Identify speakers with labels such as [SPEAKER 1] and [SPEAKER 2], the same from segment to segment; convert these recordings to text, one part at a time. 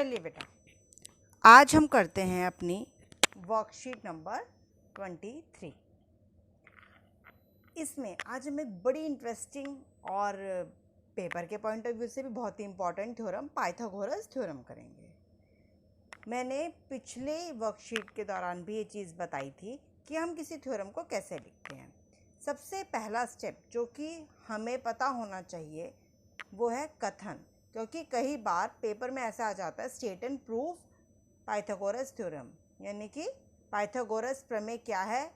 [SPEAKER 1] चलिए बेटा, आज हम करते हैं अपनी वर्कशीट नंबर 23। इसमें आज हम एक बड़ी इंटरेस्टिंग और पेपर के पॉइंट ऑफ व्यू से भी बहुत ही इम्पॉर्टेंट थ्योरम, पाइथागोरस थ्योरम करेंगे। मैंने पिछले वर्कशीट के दौरान भी ये चीज़ बताई थी कि हम किसी थ्योरम को कैसे लिखते हैं। सबसे पहला स्टेप जो कि हमें पता होना चाहिए वो है कथन, क्योंकि कई बार पेपर में ऐसा आ जाता है state and prove Pythagoras theorem, यानी कि पाइथागोरस प्रमेय क्या है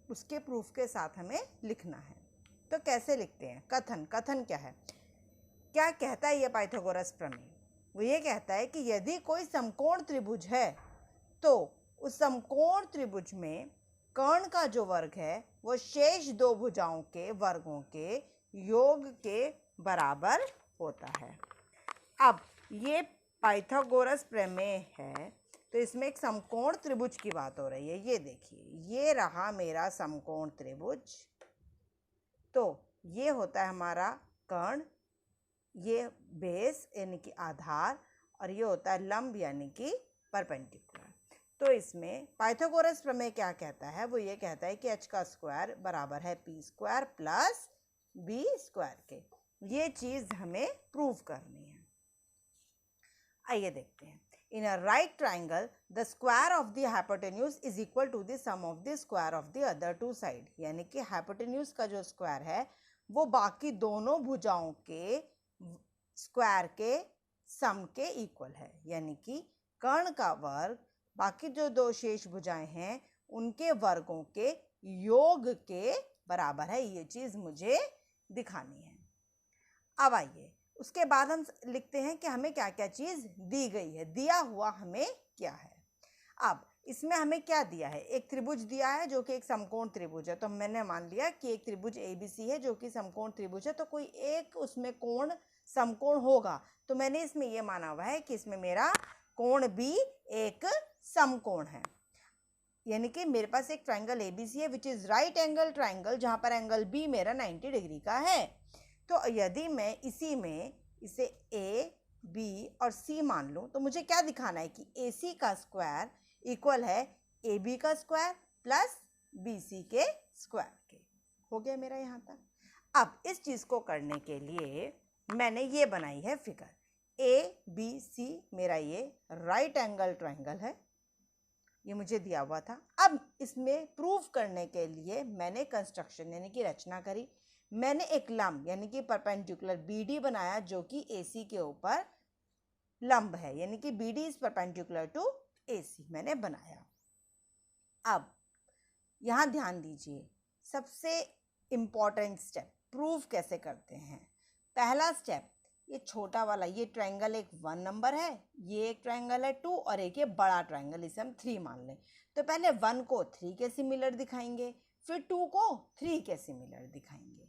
[SPEAKER 1] उसके प्रूफ के साथ हमें लिखना है। तो कैसे लिखते हैं? कथन। कथन क्या है? क्या कहता है ये पाइथागोरस प्रमेय? वो ये कहता है कि यदि कोई समकोण त्रिभुज है तो उस समकोण त्रिभुज में कर्ण का जो वर्ग है वो शेष दो भुजाओं के वर्गों के योग के बराबर होता है। अब ये पाइथागोरस प्रमेय है तो इसमें एक समकोण त्रिभुज की बात हो रही है। ये देखिए, ये रहा मेरा समकोण त्रिभुज। तो ये होता है हमारा कर्ण, ये बेस यानी कि आधार, और ये होता है लंब यानी कि परपेंडिकुलर। तो इसमें पाइथागोरस प्रमेय क्या कहता है? वो ये कहता है कि h का स्क्वायर बराबर है p square plus b square के। ये चीज़ हमें प्रूव करनी है। आइए देखते हैं। In a right triangle the square of the hypotenuse is equal to the sum of the square of the other two side, यानी कि हाइपोटेन्यूज का जो स्क्वायर है वो बाकी दोनों भुजाओं के स्क्वायर के सम के इक्वल है, यानी कि कर्ण का वर्ग बाकी जो दो शेष भुजाएं हैं उनके वर्गों के योग के बराबर है। ये चीज़ मुझे दिखानी है। अब आइए, उसके बाद हम लिखते हैं कि हमें क्या क्या चीज़ दी गई है, दिया हुआ हमें क्या है। अब इसमें हमें क्या दिया है? एक त्रिभुज दिया है जो कि एक समकोण त्रिभुज है। तो मैंने मान लिया कि एक त्रिभुज ABC है जो कि समकोण त्रिभुज है, तो कोई एक उसमें कोण समकोण होगा। तो मैंने इसमें यह माना हुआ है कि इसमें मेरा कोण B एक समकोण है, यानी कि मेरे पास एक ट्राइंगल ABC है which is right angle triangle, जहां पर एंगल B मेरा 90 डिग्री का है। तो यदि मैं इसी में इसे A, B और C मान लूँ तो मुझे क्या दिखाना है कि AC का स्क्वायर इक्वल है AB का स्क्वायर प्लस BC के स्क्वायर के। हो गया मेरा यहाँ तक। अब इस चीज़ को करने के लिए मैंने ये बनाई है फिगर। ABC मेरा ये राइट एंगल ट्राइंगल है, ये मुझे दिया हुआ था। अब इसमें प्रूफ करने के लिए मैंने कंस्ट्रक्शन यानी कि रचना करी। मैंने एक लंब यानी कि परपेंडिकुलर BD बनाया जो कि AC के ऊपर लंब है, यानी कि BD is perpendicular to AC मैंने बनाया। अब यहाँ ध्यान दीजिए, सबसे इम्पॉर्टेंट स्टेप प्रूफ कैसे करते हैं। पहला स्टेप, ये छोटा वाला ये ट्रायंगल एक 1 नंबर है, ये एक ट्रायंगल है 2 और एक ये बड़ा ट्रायंगल इसे हम 3 मान लें। तो पहले 1 को 3 के सिमिलर दिखाएंगे, फिर 2 को 3 के सिमिलर दिखाएंगे।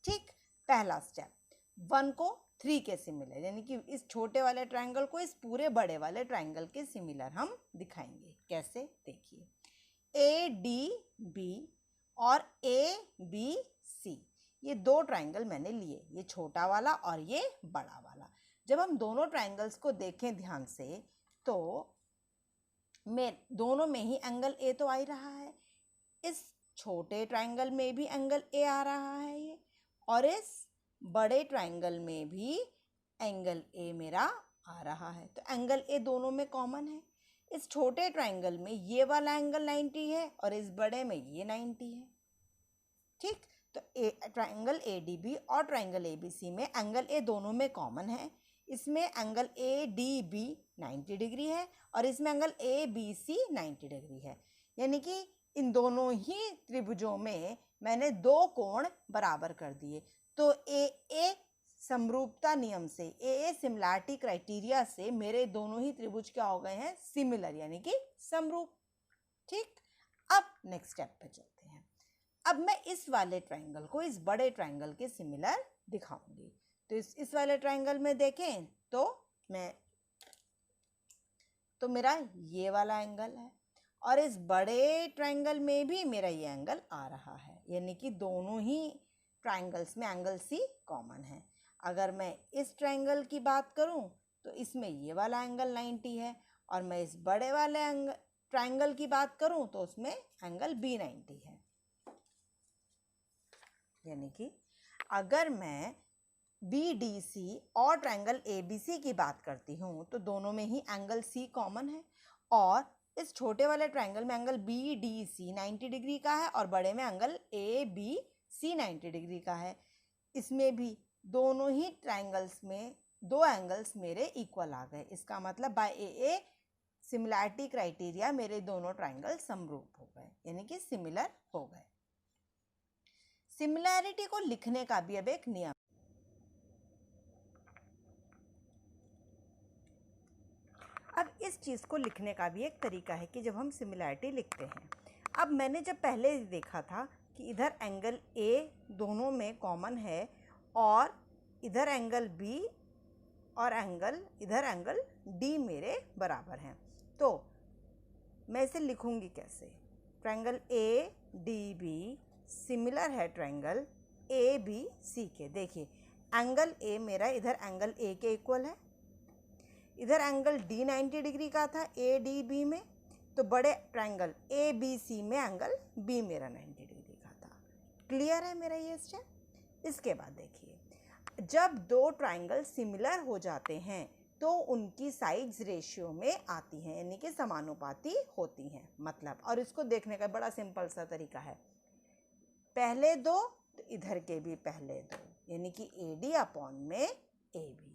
[SPEAKER 1] ठीक, पहला स्टेप 1 को 3 के सिमिलर, यानी कि इस छोटे वाले ट्रायंगल को इस पूरे बड़े वाले ट्रायंगल के सिमिलर हम दिखाएंगे। कैसे? देखिए, ADB और ABC ये दो ट्रायंगल मैंने लिए, ये छोटा वाला और ये बड़ा वाला। जब हम दोनों ट्रायंगल्स को देखें ध्यान से तो में दोनों में ही एंगल A तो आ ही रहा है। इस छोटे ट्रायंगल में भी एंगल A आ रहा है ये, और इस बड़े ट्रायंगल में भी एंगल A मेरा आ रहा है। तो एंगल A दोनों में कॉमन है। इस छोटे ट्रायंगल में ये वाला एंगल 90 है और इस बड़े में ये 90 है। ठीक, तो ट्रायंगल ADB और ट्रायंगल ABC में एंगल A दोनों में कॉमन है। इसमें एंगल ADB 90 डिग्री है और इसमें एंगल ABC 90 डिग्री है, यानी कि इन दोनों ही त्रिभुजों में मैंने दो कोण बराबर कर दिए। तो AA समरूपता नियम से, AA सिमिलैरिटी क्राइटेरिया से मेरे दोनों ही त्रिभुज क्या हो गए हैं? सिमिलर, यानी कि समरूप। ठीक, अब नेक्स्ट स्टेप पे चलते हैं। अब मैं इस वाले ट्रायंगल को इस बड़े ट्रायंगल के सिमिलर दिखाऊंगी। तो इस वाले ट्रायंगल में देखें तो मेरा ये वाला एंगल है और इस बड़े ट्रायंगल में भी मेरा ये एंगल आ रहा है, यानी कि दोनों ही ट्रायंगल्स में एंगल C कॉमन है। अगर मैं इस ट्रायंगल की बात करूं तो इसमें ये वाला एंगल 90 है, और मैं इस बड़े वाले ट्राइंगल की बात करूं तो उसमें एंगल बी 90 है। यानी कि अगर मैं BDC और ट्राइंगल ABC की बात करती हूँ तो दोनों में ही एंगल C कॉमन है, और इस छोटे वाले ट्राइंगल में एंगल BDC 90 डिग्री का है और बड़े में एंगल ABC 90 डिग्री का है। इसमें भी दोनों ही ट्राइंगल्स में दो एंगल्स मेरे इक्वल आ गए। इसका मतलब बाय AA सिमिलैरिटी क्राइटेरिया मेरे दोनों ट्राइंगल समरूप हो गए, यानी कि सिमिलर हो गए। सिमिलैरिटी को लिखने का भी अब एक नियम, अब इस चीज़ को लिखने का भी एक तरीका है कि जब हम सिमिलैरिटी लिखते हैं, अब मैंने जब पहले देखा था कि इधर एंगल A दोनों में कॉमन है और इधर एंगल B और इधर एंगल D मेरे बराबर हैं, तो मैं इसे लिखूंगी कैसे? ट्राइंगल ADB सिमिलर है ट्राइंगल ABC के। देखिए एंगल A मेरा इधर एंगल A के इक्वल है, इधर एंगल D 90 डिग्री का था ADB में, तो बड़े ट्राइंगल ABC में एंगल B मेरा 90 डिग्री का था। क्लियर है मेरा ये स्टेप? इसके बाद देखिए, जब दो ट्राइंगल सिमिलर हो जाते हैं तो उनकी साइड्स रेशियो में आती हैं, यानी कि समानुपाती होती हैं। मतलब, और इसको देखने का बड़ा सिंपल सा तरीका है, पहले दो तो इधर के भी पहले दो, यानी कि AD अपॉन में AB,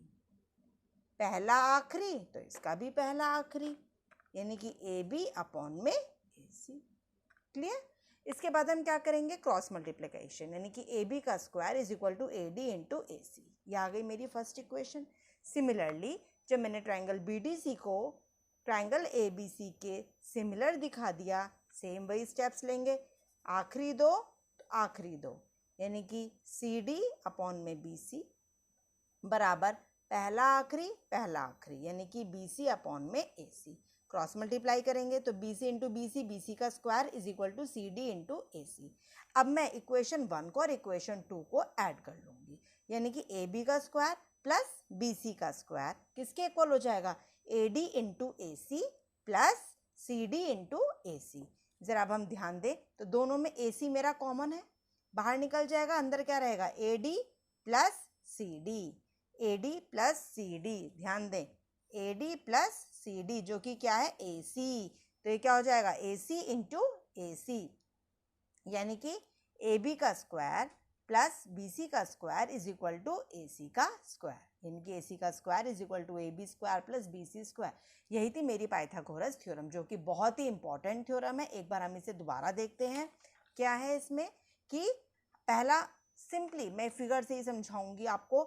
[SPEAKER 1] पहला आखिरी तो इसका भी पहला आखिरी, यानी कि AB अपॉन में AC। क्लियर? इसके बाद हम क्या करेंगे? क्रॉस मल्टीप्लिकेशन, यानी कि AB का square is equal to AD into AC। ये आ गई मेरी फर्स्ट इक्वेशन। सिमिलरली जब मैंने ट्राइंगल BDC को ट्राइंगल ABC के सिमिलर दिखा दिया, सेम वही स्टेप्स लेंगे, आखिरी दो तो आखिरी दो, यानी कि CD अपॉन में BC बराबर पहला आखिरी, यानी कि BC अपॉन में AC। क्रॉस मल्टीप्लाई करेंगे तो BC इंटू BC का square is equal to CD into AC। अब मैं इक्वेशन 1 को और इक्वेशन 2 को ऐड कर लूँगी, यानी कि AB का स्क्वायर प्लस BC का स्क्वायर किसके इक्वल हो जाएगा? AD into AC plus CD into AC। ज़रा अब हम ध्यान दें तो दोनों में AC मेरा कॉमन है, बाहर निकल जाएगा, अंदर क्या रहेगा? AD plus CD, AD plus CD। ध्यान दें, AD प्लस CD जो कि क्या है? AC। तो ये क्या हो जाएगा? AC इंटू AC, यानी कि AB का स्क्वायर प्लस BC का square is equal to AC का स्क्वायर, यानी कि AC का square is equal to AB square plus BC square. यही थी मेरी पाइथागोरस थ्योरम, जो कि बहुत ही इंपॉर्टेंट थ्योरम है। एक बार हम इसे दोबारा देखते हैं। क्या है इसमें कि पहला, सिंपली मैं फिगर से ही समझाऊंगी आपको।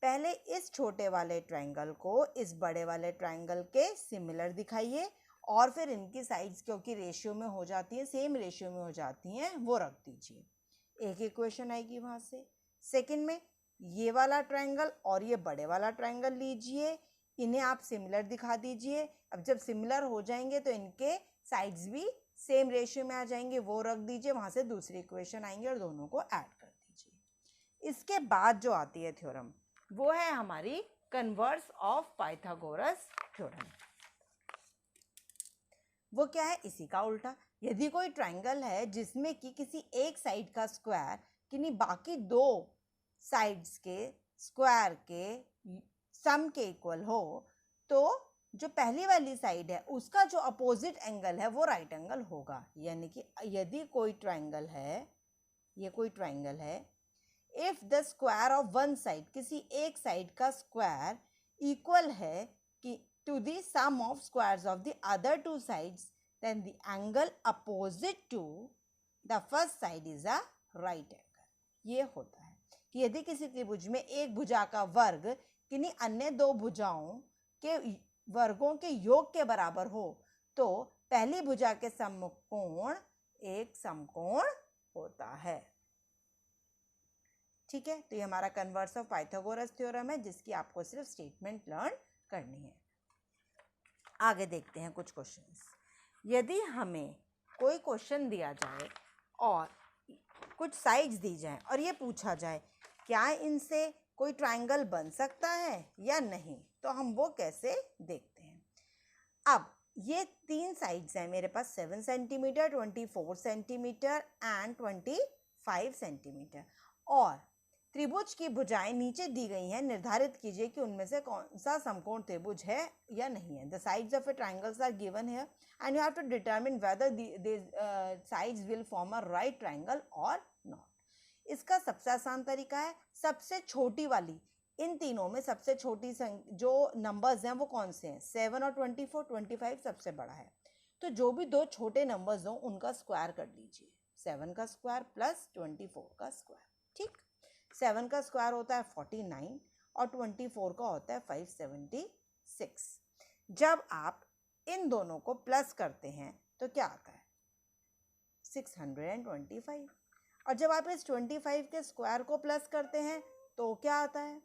[SPEAKER 1] पहले इस छोटे वाले ट्राइंगल को इस बड़े वाले ट्राइंगल के सिमिलर दिखाइए, और फिर इनकी साइड्स क्योंकि रेशियो में हो जाती है, सेम रेशियो में हो जाती हैं, वो रख दीजिए। एक इक्वेशन आएगी वहाँ से। सेकंड में ये वाला ट्राइंगल और ये बड़े वाला ट्राइंगल लीजिए, इन्हें आप सिमिलर दिखा दीजिए। अब जब सिमिलर हो जाएंगे तो इनके साइड्स भी सेम रेशियो में आ जाएंगे, वो रख दीजिए। वहाँ से दूसरी इक्वेशन आएंगे और दोनों को ऐड कर दीजिए। इसके बाद जो आती है थ्योरम, वो है हमारी कन्वर्स ऑफ पाइथागोरस थ्योरम। वो क्या है? इसी का उल्टा। यदि कोई ट्राइंगल है जिसमें कि किसी एक साइड का स्क्वायर किन्हीं बाकी दो साइड्स के स्क्वायर के सम के इक्वल हो, तो जो पहली वाली साइड है उसका जो अपोजिट एंगल है वो राइट एंगल होगा। यानी कि यदि कोई ट्राइंगल है, ये कोई ट्राइंगल है, if the square of one side, किसी एक साइड का स्क्वायर इक्वल है कि to the sum of squares of the other two sides, then the angle opposite to the first side is a right angle। ये होता है कि यदि किसी त्रिभुज में एक भुजा का वर्ग किन्हीं अन्य दो भुजाओं के वर्गों के योग के बराबर हो, तो पहली भुजा के समकोण एक समकोण होता है। ठीक है, तो ये हमारा कन्वर्स ऑफ पाइथागोरस थ्योरम है, जिसकी आपको सिर्फ स्टेटमेंट लर्न करनी है। आगे देखते हैं कुछ क्वेश्चंस। यदि हमें कोई क्वेश्चन दिया जाए और कुछ साइड्स दी जाए और ये पूछा जाए क्या इनसे कोई ट्राइंगल बन सकता है या नहीं, तो हम वो कैसे देखते हैं। अब ये 3 साइड्स हैं मेरे पास, 7 सेंटीमीटर, 24 सेंटीमीटर एंड 25 सेंटीमीटर, और त्रिभुज की भुजाएं नीचे दी गई हैं। निर्धारित कीजिए कि उनमें से कौन सा समकोण त्रिभुज है या नहीं है। The sides of a triangles are given here and you have to determine whether the sides will form a right triangle और नॉट। इसका सबसे आसान तरीका है, सबसे छोटी वाली, इन तीनों में सबसे छोटी जो नंबर्स हैं वो कौन से हैं, 7 और 24, 25 सबसे बड़ा है, तो जो भी दो छोटे नंबर्स हों उनका स्क्वायर कर लीजिए, 7 का स्क्वायर प्लस 24 का स्क्वायर। ठीक, 7 का स्क्वायर होता है 49 और 24 का होता है 576। जब आप इन दोनों को प्लस करते हैं तो क्या आता है, 625, और जब आप इस 25 के स्क्वायर को प्लस करते हैं तो क्या आता है,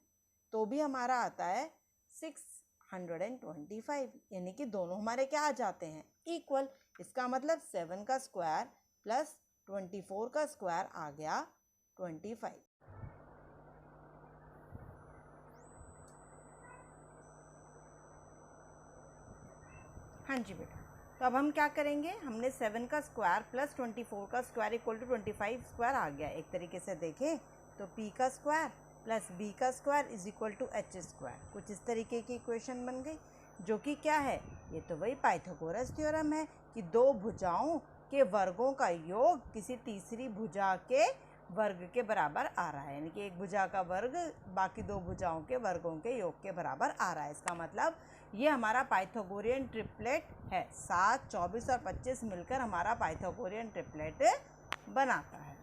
[SPEAKER 1] तो भी हमारा आता है 625, यानी कि दोनों हमारे क्या आ जाते हैं, इक्वल। इसका मतलब 7 का स्क्वायर प्लस 24 का स्क्वायर आ गया 25। हाँ जी बेटा, तो अब हम क्या करेंगे, हमने 7 का स्क्वायर प्लस 24 का स्क्वायर इक्वल टू 25 स्क्वायर आ गया। एक तरीके से देखें तो p का स्क्वायर प्लस b का square is equal to h square, कुछ इस तरीके की इक्वेशन बन गई, जो कि क्या है, ये तो वही पाइथागोरस थ्योरम है कि दो भुजाओं के वर्गों का योग किसी तीसरी भुजा के वर्ग के बराबर आ रहा है, यानी कि एक भुजा का वर्ग बाकी दो भुजाओं के वर्गों के योग के बराबर आ रहा है। इसका मतलब ये हमारा पाइथागोरियन ट्रिपलेट है, 7, 24 और 25 मिलकर हमारा पाइथागोरियन ट्रिपलेट बनाता है।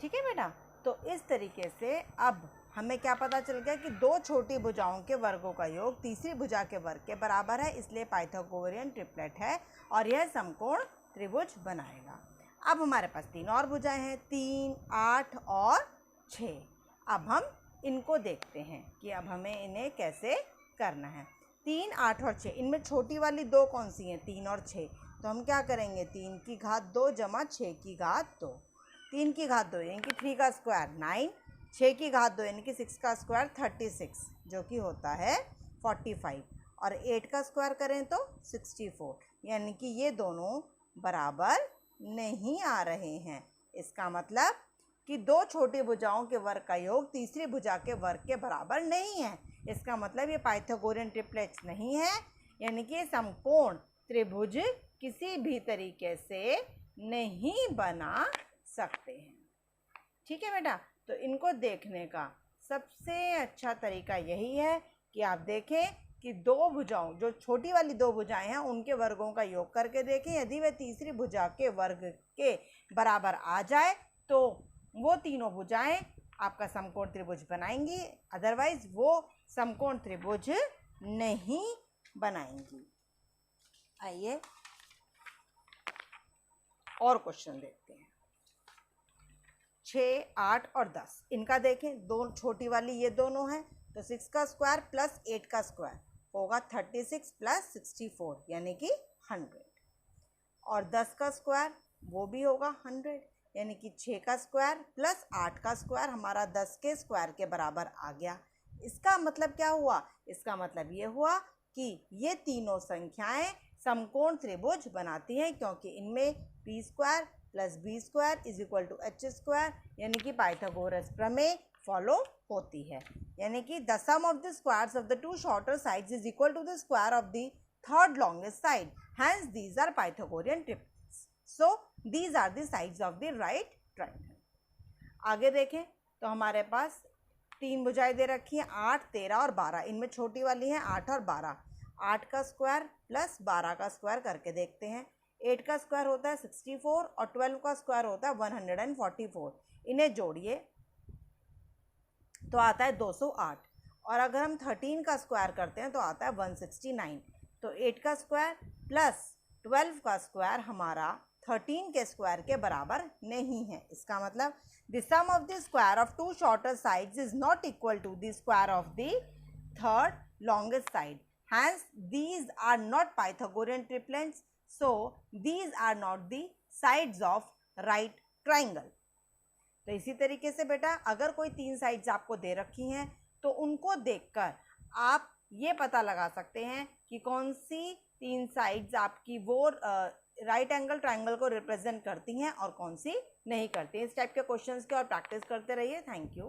[SPEAKER 1] ठीक है बेटा, तो इस तरीके से अब हमें क्या पता चल गया कि दो छोटी भुजाओं के वर्गों का योग तीसरी भुजा के वर्ग के बराबर है, इसलिए पाइथागोरियन ट्रिपलेट है और यह समकोण त्रिभुज बनाएगा। अब हमारे पास तीन और भुजाएं हैं, 3, 8 और 6। अब हम इनको देखते हैं कि अब हमें इन्हें कैसे करना है। 3, 8 और 6, इनमें छोटी वाली दो कौन सी हैं, 3 और 6, तो हम क्या करेंगे, 3 की घात 2 जमा 6 की घात 2, 3 की घात 2 यानी कि 3 का स्क्वायर 9, 6 की घात 2 यानी कि 6 का स्क्वायर 36, जो कि होता है 45, और 8 का स्क्वायर करें तो 64, यानी कि ये दोनों बराबर नहीं आ रहे हैं। इसका मतलब कि दो छोटी भुजाओं के वर्ग का योग तीसरी भुजा के वर्ग के बराबर नहीं है। इसका मतलब ये पाइथागोरियन ट्रिपलेट्स नहीं है, यानी कि समकोण त्रिभुज किसी भी तरीके से नहीं बना सकते हैं। ठीक है बेटा, तो इनको देखने का सबसे अच्छा तरीका यही है कि आप देखें कि दो भुजाओं, जो छोटी वाली दो भुजाएं हैं उनके वर्गों का योग करके देखें, यदि वे तीसरी भुजा के वर्ग के बराबर आ जाए तो वो तीनों भुजाएं आपका समकोण त्रिभुज बनाएंगी, अदरवाइज वो समकोण त्रिभुज नहीं बनाएंगी। आइए और क्वेश्चन देखते हैं। 6, 8 और 10, इनका देखें, दो छोटी वाली ये दोनों हैं, तो 6 का स्क्वायर प्लस 8 का स्क्वायर होगा 36 प्लस 64 यानी कि 100, और 10 का स्क्वायर वो भी होगा 100, यानी कि 6 का स्क्वायर प्लस 8 का स्क्वायर हमारा 10 के स्क्वायर के बराबर आ गया। इसका मतलब क्या हुआ, इसका मतलब ये हुआ कि ये तीनों संख्याएं समकोण त्रिभुज बनाती हैं, क्योंकि इनमें p square plus b square is equal to h square, यानी कि पाइथागोरस प्रमेय फॉलो होती है, यानी कि the sum of the squares of the two shorter sides is equal to the square of the third longest side, hence these are Pythagorean triplets, so these are the sides of the right triangle. आगे देखें तो हमारे पास तीन भुजाएं दे रखी हैं, 8, 13 और 12, इनमें छोटी वाली हैं 8 और 12, 8 का स्क्वायर प्लस 12 का स्क्वायर करके देखते हैं। 8 का स्क्वायर होता है 64 और 12 का स्क्वायर होता है 144, इन्हें जोड़िए तो आता है 208, और अगर हम 13 का स्क्वायर करते हैं तो आता है 169, तो 8 का स्क्वायर प्लस 12 का स्क्वायर हमारा 13 के स्क्वायर के बराबर नहीं है। इसका मतलब the sum of the square of two shorter sides is not equal to the square of the third longest side, hence these are not Pythagorean triplets, so these are not the sides of right triangle. तो इसी तरीके से बेटा अगर कोई 3 sides आपको दे रखी हैं तो उनको देखकर आप ये पता लगा सकते हैं कि कौन सी 3 साइड्स आपकी वो राइट एंगल ट्रायंगल को रिप्रेजेंट करती हैं और कौन सी नहीं करती हैं। इस टाइप के क्वेश्चंस के और प्रैक्टिस करते रहिए। Thank you.